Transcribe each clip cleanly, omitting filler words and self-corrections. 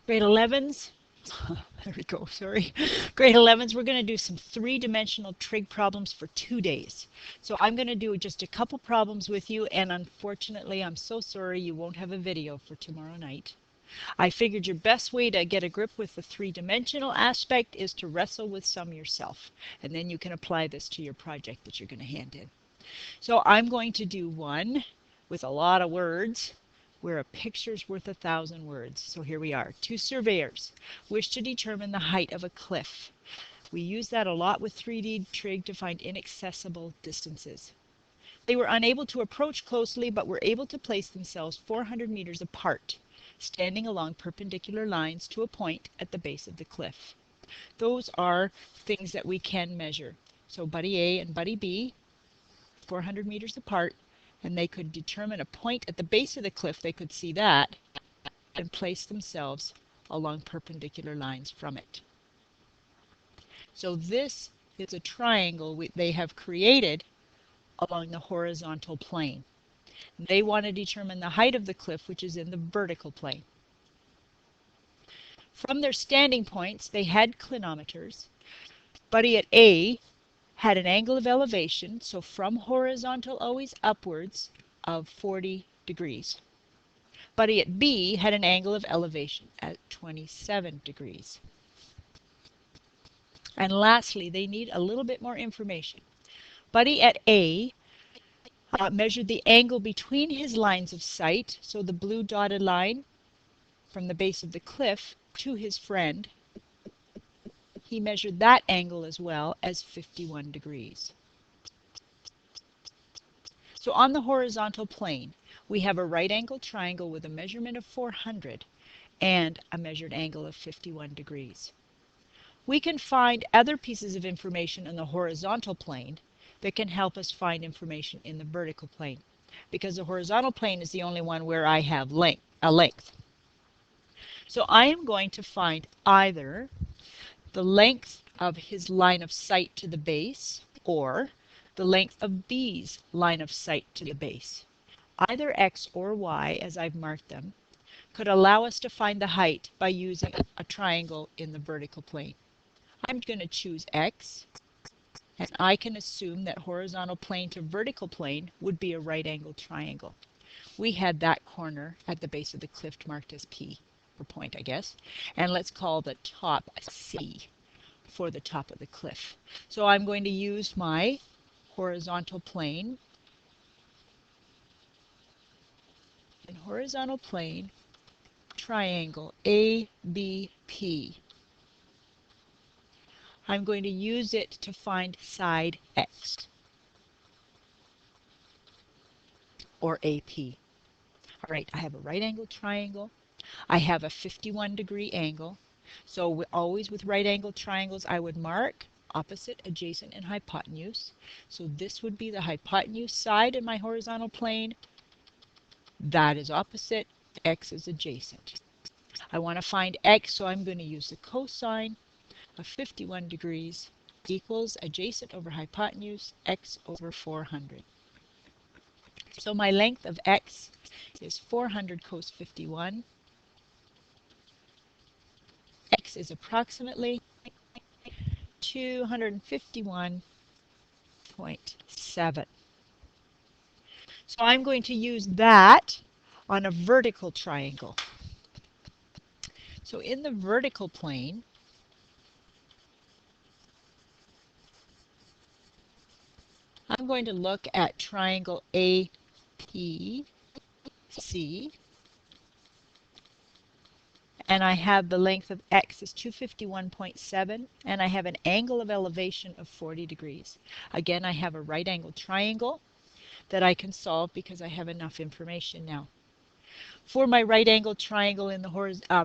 Grade 11s, there we go, sorry. Grade 11s, we're going to do some three-dimensional trig problems for 2 days. So I'm going to do just a couple problems with you, and unfortunately, I'm so sorry you won't have a video for tomorrow night. I figured your best way to get a grip with the three-dimensional aspect is to wrestle with some yourself, and then you can apply this to your project that you're going to hand in. So I'm going to do one with a lot of words, where a picture's worth 1,000 words. So here we are. Two surveyors wish to determine the height of a cliff. We use that a lot with 3D trig to find inaccessible distances. They were unable to approach closely, but were able to place themselves 400 meters apart, standing along perpendicular lines to a point at the base of the cliff. Those are things that we can measure. So buddy A and buddy B, 400 meters apart, and they could determine a point at the base of the cliff. They could see that and place themselves along perpendicular lines from it. So this is a triangle they have created along the horizontal plane. They want to determine the height of the cliff, which is in the vertical plane. From their standing points, they had clinometers. Buddy at A had an angle of elevation, so from horizontal always upwards, of 40 degrees. Buddy at B had an angle of elevation at 27 degrees. And lastly, they need a little bit more information. Buddy at A measured the angle between his lines of sight, so the blue dotted line from the base of the cliff to his friend. He measured that angle as well as 51 degrees. So on the horizontal plane, we have a right angle triangle with a measurement of 400 and a measured angle of 51 degrees. We can find other pieces of information in the horizontal plane that can help us find information in the vertical plane, because the horizontal plane is the only one where I have a length. So I am going to find either the length of his line of sight to the base, or the length of B's line of sight to the base. Either X or Y, as I've marked them, could allow us to find the height by using a triangle in the vertical plane. I'm going to choose X, and I can assume that horizontal plane to vertical plane would be a right angle triangle. We had that corner at the base of the cliff marked as P, or point, I guess. And let's call the top C for the top of the cliff. So I'm going to use my horizontal plane. In horizontal plane, triangle ABP. I'm going to use it to find side X, or AP. All right, I have a right angle triangle. I have a 51 degree angle. So always with right angle triangles, I would mark opposite, adjacent, and hypotenuse. So this would be the hypotenuse side in my horizontal plane. That is opposite, X is adjacent. I want to find X, so I'm going to use the cosine of 51 degrees equals adjacent over hypotenuse, X over 400. So my length of X is 400 cos 51. X is approximately 251.7. So I'm going to use that on a vertical triangle. So in the vertical plane, I'm going to look at triangle APC, and I have the length of X is 251.7, and I have an angle of elevation of 40 degrees. Again, I have a right angle triangle that I can solve because I have enough information now. For my right angle triangle in the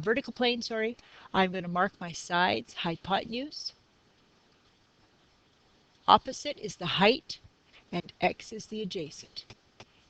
vertical plane, I'm going to mark my sides, hypotenuse. Opposite is the height, and X is the adjacent.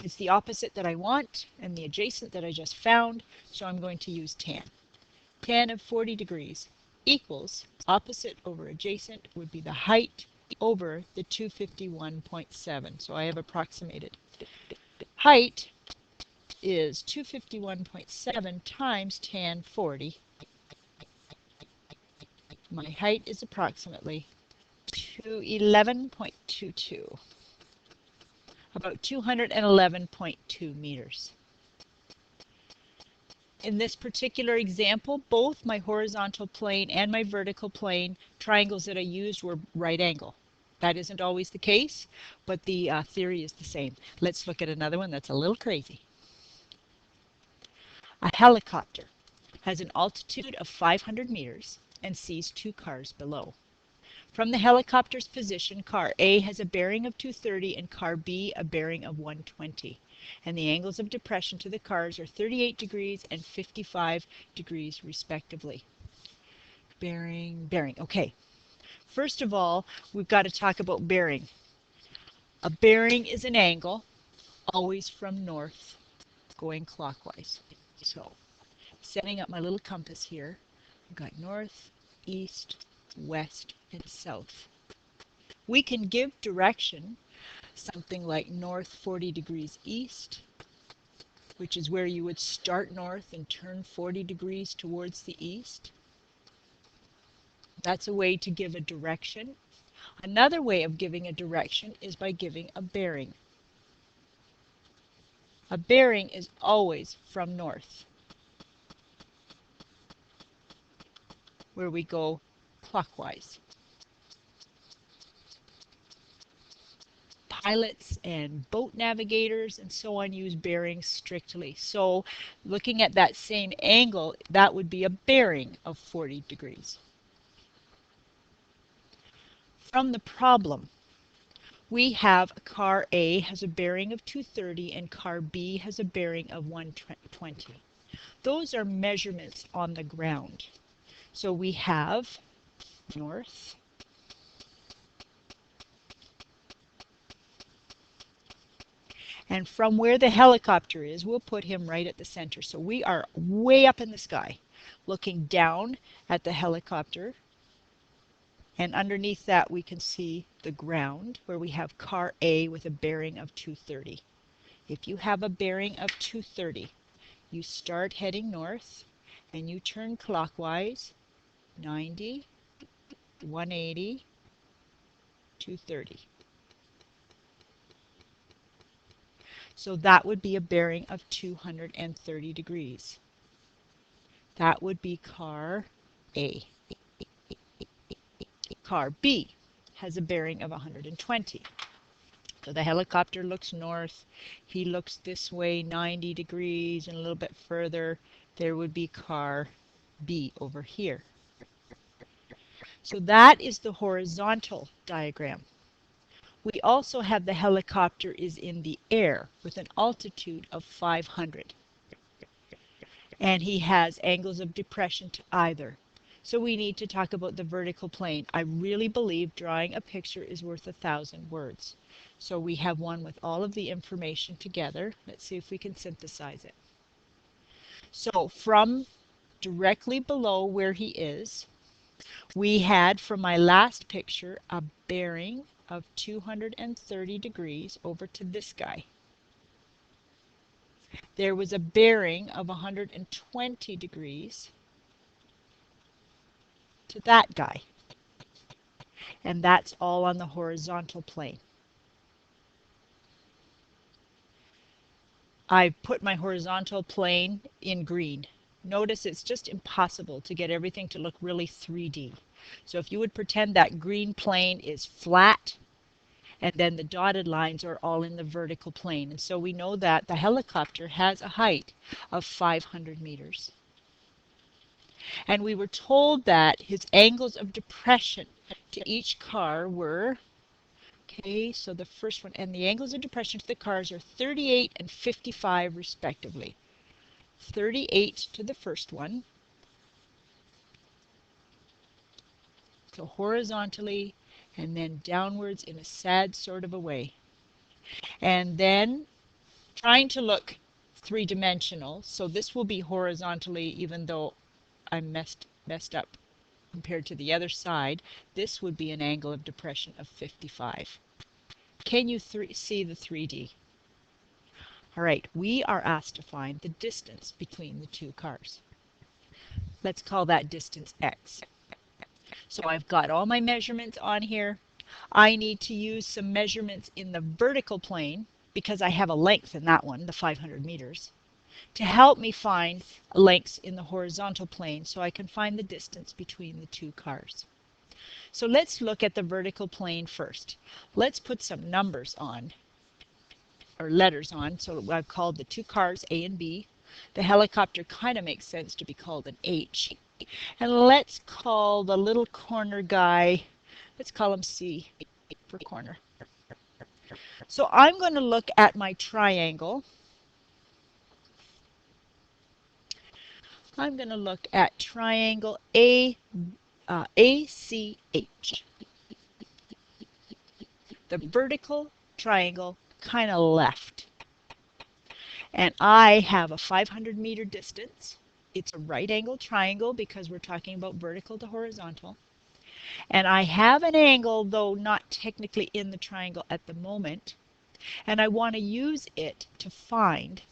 It's the opposite that I want and the adjacent that I just found, so I'm going to use tan. Tan of 40 degrees equals opposite over adjacent would be the height over the 251.7. So I have approximated. Height is 251.7 times tan 40 My height is approximately 11.22, about 211.2 meters. In this particular example, both my horizontal plane and my vertical plane triangles that I used were right angle. That isn't always the case, but the theory is the same. Let's look at another one that's a little crazy. A helicopter has an altitude of 500 meters and sees two cars below. From the helicopter's position, car A has a bearing of 230 and car B a bearing of 120. And the angles of depression to the cars are 38 degrees and 55 degrees respectively. Bearing. Okay. First of all, we've got to talk about bearing. A bearing is an angle, always from north, going clockwise. So, setting up my little compass here, I've got north, east, west, and south. We can give direction, something like north 40 degrees east, which is where you would start north and turn 40 degrees towards the east. That's a way to give a direction. Another way of giving a direction is by giving a bearing. A bearing is always from north, where we go clockwise. Pilots and boat navigators and so on use bearings strictly. So looking at that same angle, that would be a bearing of 40 degrees. From the problem, we have car A has a bearing of 230 and car B has a bearing of 120. Those are measurements on the ground. So we have north, and from where the helicopter is, we'll put him right at the center. So we are way up in the sky, looking down at the helicopter. And underneath that, we can see the ground, where we have car A with a bearing of 230. If you have a bearing of 230, you start heading north, and you turn clockwise, 90, 180, 230. So that would be a bearing of 230 degrees. That would be car A. Car B has a bearing of 120. So the helicopter looks north. He looks this way 90 degrees, and a little bit further there would be car B over here. So that is the horizontal diagram. We also have the helicopter is in the air with an altitude of 500. And he has angles of depression to either. So we need to talk about the vertical plane. I really believe drawing a picture is worth 1,000 words. So we have one with all of the information together. Let's see if we can synthesize it. So from directly below where he is, we had from my last picture a bearing of 230 degrees over to this guy. There was a bearing of 120 degrees to that guy. And that's all on the horizontal plane. I put my horizontal plane in green. Notice it's just impossible to get everything to look really 3D. So if you would pretend that green plane is flat, and then the dotted lines are all in the vertical plane. And so we know that the helicopter has a height of 500 meters. And we were told that his angles of depression to each car were, okay, so the first one, and the angles of depression to the cars are 38 and 55 respectively. 38 to the first one, so horizontally, and then downwards in a sad sort of a way. And then trying to look three-dimensional, so this will be horizontally even though I'm messed up compared to the other side. This would be an angle of depression of 55. Can you see the 3D? All right, we are asked to find the distance between the two cars. Let's call that distance x. So I've got all my measurements on here. I need to use some measurements in the vertical plane because I have a length in that one, the 500 meters, to help me find lengths in the horizontal plane so I can find the distance between the two cars. So let's look at the vertical plane first. Let's put some numbers on, or letters on. So I've called the two cars A and B. The helicopter kind of makes sense to be called an H. And let's call the little corner guy, let's call him C for corner. So I'm going to look at my triangle. I'm going to look at triangle ACH. The vertical triangle kind of left. And I have a 500 meter distance. It's a right angle triangle because we're talking about vertical to horizontal. And I have an angle, though not technically in the triangle at the moment. And I want to use it to find,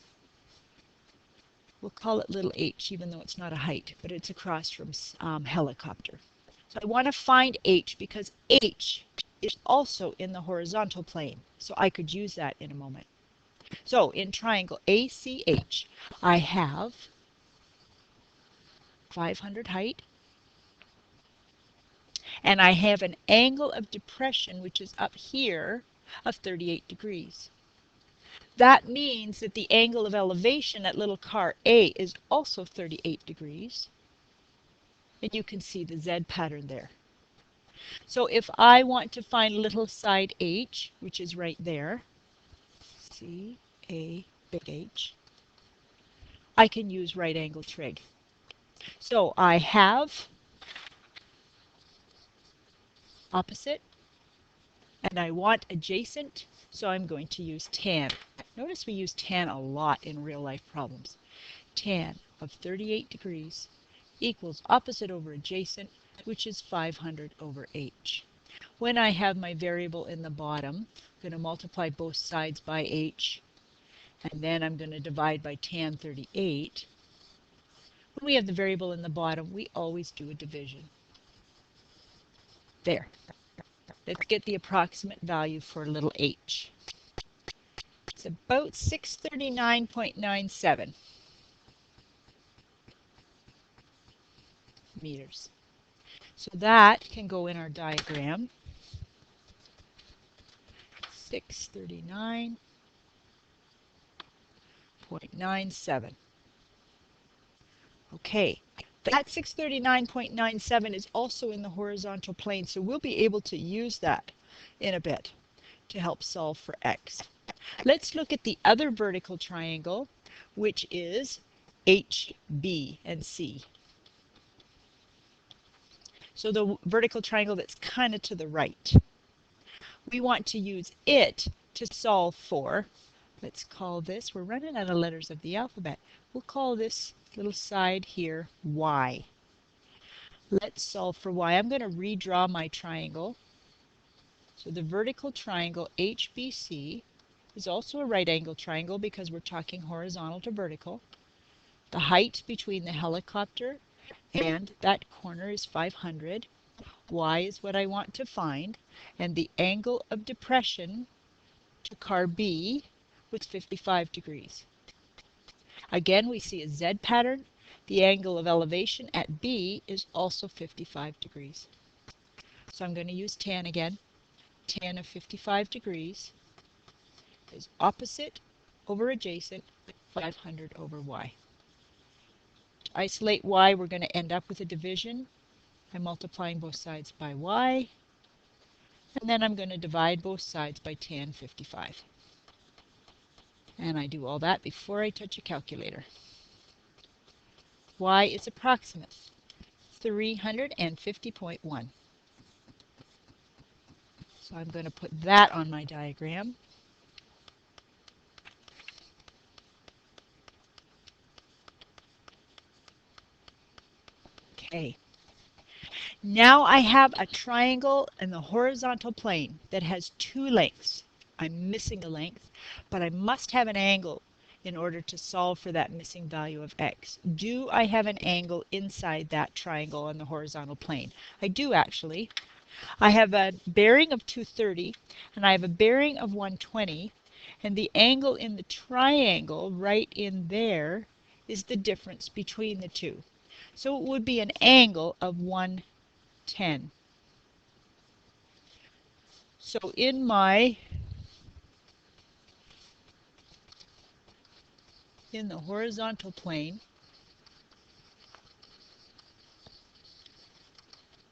we'll call it little h, even though it's not a height, but it's across from helicopter. So I want to find h because h is also in the horizontal plane. So I could use that in a moment. So in triangle ACH, I have 500 height, and I have an angle of depression, which is up here, of 38 degrees. That means that the angle of elevation at little car A is also 38 degrees. And you can see the Z pattern there. So if I want to find little side H, which is right there, C, A, big H, I can use right angle trig. So I have opposite, and I want adjacent, so I'm going to use tan. Notice we use tan a lot in real life problems. Tan of 38 degrees equals opposite over adjacent, which is 500 over h. When I have my variable in the bottom, I'm going to multiply both sides by h, and then I'm going to divide by tan 38. When we have the variable in the bottom, we always do a division. There. Let's get the approximate value for little h. It's about 639.97 meters. So that can go in our diagram. 639.97. Okay, that 639.97 is also in the horizontal plane, so we'll be able to use that in a bit to help solve for x. Let's look at the other vertical triangle, which is HB and C. So the vertical triangle that's kind of to the right. We want to use it to solve for, let's call this, we're running out of letters of the alphabet. We'll call this little side here y. Let's solve for y. I'm going to redraw my triangle. So the vertical triangle HBC is also a right angle triangle because we're talking horizontal to vertical. The height between the helicopter and that corner is 500. Y is what I want to find, and the angle of depression to car B was 55 degrees. Again, we see a Z pattern. The angle of elevation at B is also 55 degrees. So I'm going to use tan again. Tan of 55 degrees is opposite over adjacent, 500 over y. To isolate y, we're going to end up with a division. I'm multiplying both sides by y, and then I'm going to divide both sides by tan 55. And I do all that before I touch a calculator. Y is approximate 350.1. So I'm going to put that on my diagram. Okay. Now I have a triangle in the horizontal plane that has two lengths. I'm missing a length, but I must have an angle in order to solve for that missing value of x. Do I have an angle inside that triangle on the horizontal plane? I do actually. I have a bearing of 230 and I have a bearing of 120, and the angle in the triangle right in there is the difference between the two. So it would be an angle of 110. So in the horizontal plane,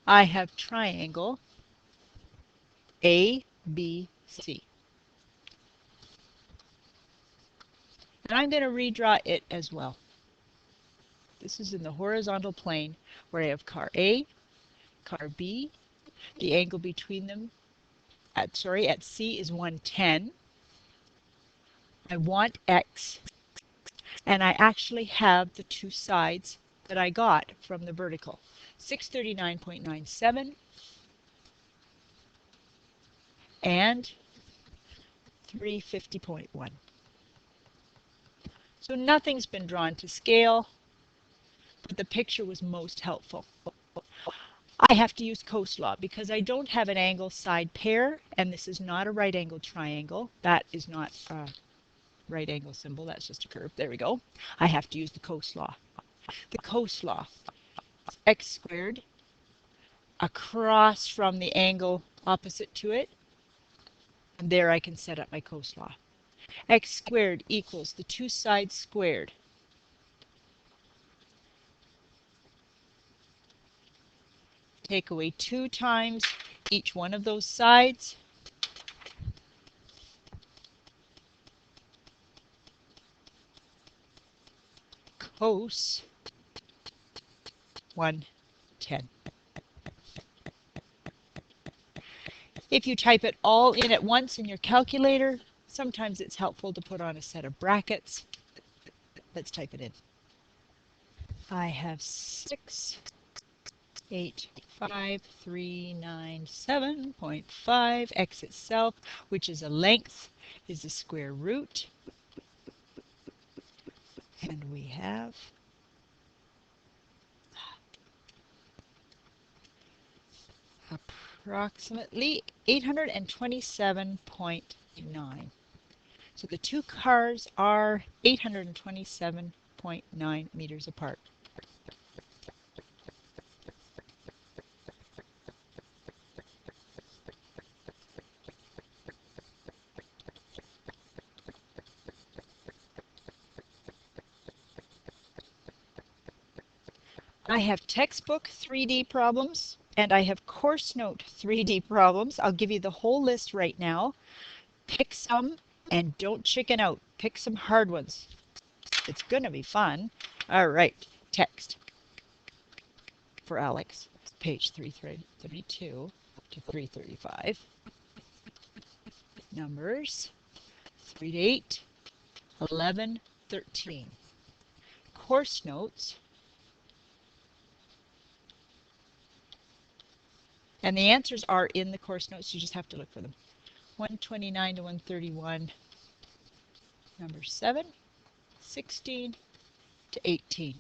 I have triangle ABC. And I'm going to redraw it as well. This is in the horizontal plane where I have car A, car B. The angle between them at C is 110. I want X, and I actually have the two sides that I got from the vertical. 639.97 and 350.1. So nothing's been drawn to scale, but the picture was most helpful. I have to use cos law because I don't have an angle side pair, and this is not a right angle triangle. That is not a right angle symbol, that's just a curve. There we go. I have to use the cos law. The cos law is x squared across from the angle opposite to it, and there I can set up my cos law. X squared equals the two sides squared. Take away 2 times each one of those sides. Cos 110. If you type it all in at once in your calculator, sometimes it's helpful to put on a set of brackets. Let's type it in. I have 685,397.5. X itself, which is a length, is the square root. And we have approximately 827.9. So the two cars are 827.9 meters apart. I have textbook 3D problems and I have course note 3D problems. I'll give you the whole list right now. Pick some and don't chicken out. Pick some hard ones. It's going to be fun. All right, text for Alex, page 332 to 335. Numbers 3 to 8, 11, 13. Course notes. And the answers are in the course notes. You just have to look for them. 129 to 131. Number 7, 16 to 18.